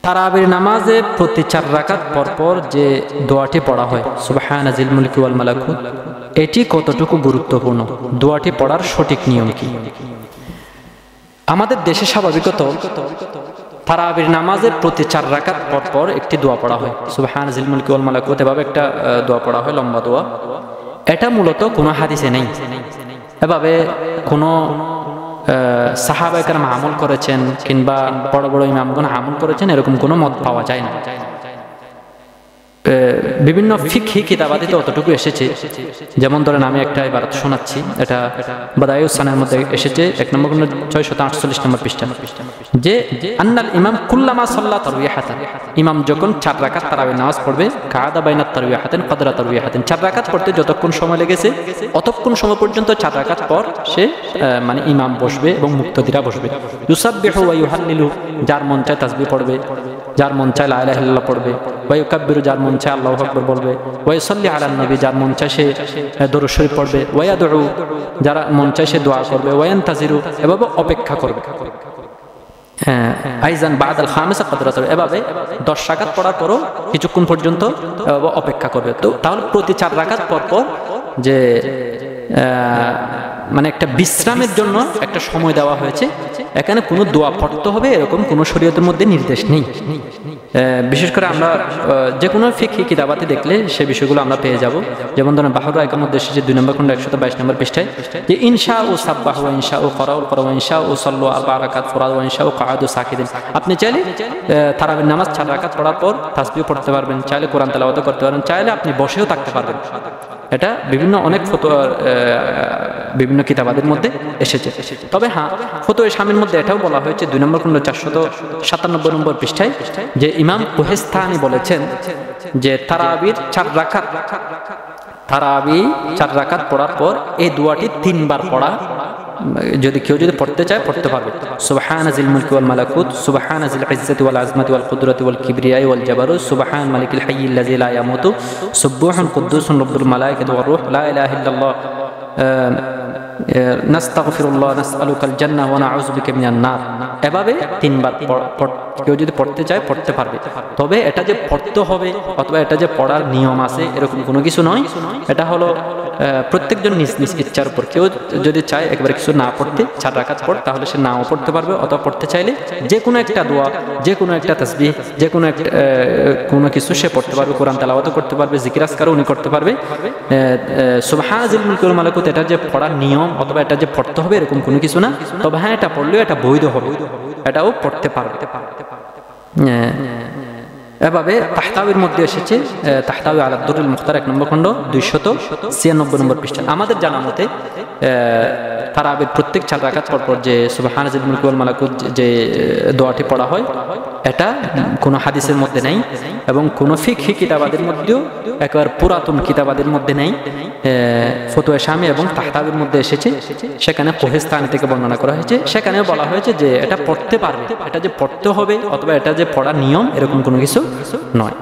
তারাবির নামাজে প্রতি 4 রাকাত পর পর যে দোয়াটি পড়া হয় সুবহানা জিল মুলকি ওয়াল মালাকুত, এটি কতটুকু গুরুত্বপূর্ণ? দোয়াটি পড়ার সঠিক নিয়ম কি? আমাদের দেশে স্বাভাবিকত তারাবির নামাজের প্রতি 4 রাকাত পর পর একটি দোয়া পড়া হয়, সুবহানা জিল মুলকি ওয়াল মালাকুত, এভাবে একটা দোয়া পড়া হয়, লম্বা দোয়া। এটা মূলত কোনো হাদিসে নেই, এভাবে কোনো সাহাবায়ে কেরাম আমল করেছেন কিংবা বড় বড় ইমামগণ আমল করেছেন এরকম কোনো মত পাওয়া যায় না। বিভিন্ন ফিকহি কিতাবাদিতে অতটুকু এসেছে, যেমন ধরেন আমি একটা ইবারত শোনাচ্ছি, এটা বাদায়ুস সানের মধ্যে এসেছে 1 নম্বর 648 নম্বর পৃষ্ঠা, যে আন্নাল ইমাম কুল্লামা সাল্লা তারাবিহাতান, ইমাম যখন 4 রাকাত তারাবির নামাজ পড়বে, কাদা বাইনাত তারাবিহাতান কদরা তারাবিহাতান, 4 রাকাত পড়তে যতক্ষণ সময় লেগেছে অতক্ষণ সময় পর্যন্ত 4 রাকাত পর সে মানে ইমাম বসবে এবং মুক্তাদিরা বসবে। ইউসাব্বিহু ওয়া ইউহাল্লিলু, যার মন চায় তাসবিহ পড়বে, যার মন চায় লা ইলাহা ইল্লাল্লাহ পড়বে, ওয়া ইউকাব্বিরু, যার মন চায় আল্লাহু আকবার বলবে, ওয়া ইউসাল্লি আলান নবী, যার মন চায় সে দরুদ শরীফ পড়বে, ওয়া ইয়াদউ, যার মন চায় সে দোয়া করবে, ওয়া ইয়ানতাজিরু, এভাবে অপেক্ষা করবে। আইজান বাদাল খামিসা কদরাত, এভাবে 10 রাকাত পড়ার পরও কিছুক্ষণ পর্যন্ত অপেক্ষা করবে। তো তাহলে প্রতি 4 রাকাত পর পর যে মানে একটা বিশ্রামের জন্য একটা সময় দেওয়া হয়েছে, এখানে কোনো দোয়া পড়তে হবে এরকম কোনো শরীয়তের মধ্যে নির্দেশ নেই। বিশেষ করে আমরা যে কোনো ফিকহি কিতাবাতে দেখলে সে বিষয়গুলো আমরা পেয়ে যাব। যেমন ধরেন বাহরুল আইকার মধ্যে এসেছে 2 নম্বর খণ্ড 122 নম্বর পৃষ্ঠায়, যে ইনশা ও সাব্বাহু ওয়া ইনশা ও করাউল করা ওয়া ইনশা ও সাল্লু 4 রাকাত ফুরাদ ওয়া ইনশা ও কাআদু সাকিদিন। আপনি চাইলে তারাবির নামাজ 4 রাকাত পড়ার পর তাসবিহ পড়তে পারবেন, চাইলে কোরআন তেলাওয়াত করতে পারবেন, চাইলে আপনি বসেও থাকতে পারবেন। এটা বিভিন্ন অনেক ফতোয়া বিভিন্ন কিতাবাদের মধ্যে এসেছে। তবে হ্যাঁ, ফতোয়া শামির মধ্যে এটাও বলা হয়েছে 2 নম্বর খণ্ড 497 নম্বর পৃষ্ঠায়, যে ইমাম কোহেস্তানি বলেছেন যে তারাবির 4 রাকাত পড়ার পর এই দোয়াটি 3 বার পড়া, যদি কেউ পড়তে চায় পড়তে পারবে। সুবহানা জিল মুলকি ওয়াল মালাকুত, সুবহানা জিল ইজ্জতি ওয়াল আজমাতি ওয়াল কুদরতি ওয়াল কিবরিয়াই ওয়াল জাবারুত, সুবহান মালিকিল হাইয়িল লাযী লা ইয়ামুতু, সুবহান কুদ্দুসুন রব্বুল মালায়েকাতি ওয়ার রূহ, লা ইলাহা ইল্লাল্লাহ নাস্তাগফিরুল্লাহ নাসআলুকাল জান্নাহ ওয়া নাউযু বিকা মিনান নার। এভাবে 3 বার কেউ যদি পড়তে চায় পড়তে পারবে। তবে এটা যে পড়তে হবে অথবা এটা যে পড়ার নিয়ম আছে এরকম কোনো কিছু নয়। এটা হলো প্রত্যেকজন নিজ নিজ ইচ্ছার উপর। কেউ যদি চায় একবারে কিছু না পড়তে, 4 রাকাত পড়, তাহলে সে নাও পড়তে পারবে, অথবা পড়তে চাইলে যে কোনো একটা দোয়া, যে কোনো একটা তাসবিহ, যে কোনো একটা কোনো কিছু সে পড়তে পারবে, কোরআন তেলাওয়াত করতে পারবে, জিকির আজকারও উনি করতে পারবে। সুবহানা জিল মুলকি ওয়াল মালাকুত এটা যে পড়ার নিয়ম অথবা এটা যে পড়তে হবে এরকম কোনো কিছু না। তবে হ্যাঁ, এটা পড়লেও এটা বৈধ হবে, এটাও পড়তে পারবে। এভাবে তাহতাউির মধ্যে এসেছে, তাহতাউি আলা দুরুল মুখতার 1 নম্বর খণ্ড 296 নম্বর পৃষ্ঠা। আমাদের জানা মতে তারাবির প্রত্যেক 4 রাকাত পর পর যে সুবহানা জিল মুলকি ওয়াল মালাকুত যে দোয়াটি পড়া হয়, এটা কোনো হাদিসের মধ্যে নেই এবং কোনো ফিকহি কিতাবাদের মধ্যেও, একবার পুরাতন কিতাবাদের মধ্যে নেই। ফতোয়া শামি এবং তাহতাউির মধ্যে এসেছে, সেখানে কোহেস্তানি থেকে বর্ণনা করা হয়েছে, সেখানেও বলা হয়েছে যে এটা পড়তে পারবে, এটা যে পড়তে হবে অথবা এটা যে পড়ার নিয়ম এরকম কোনো কিছু নয়।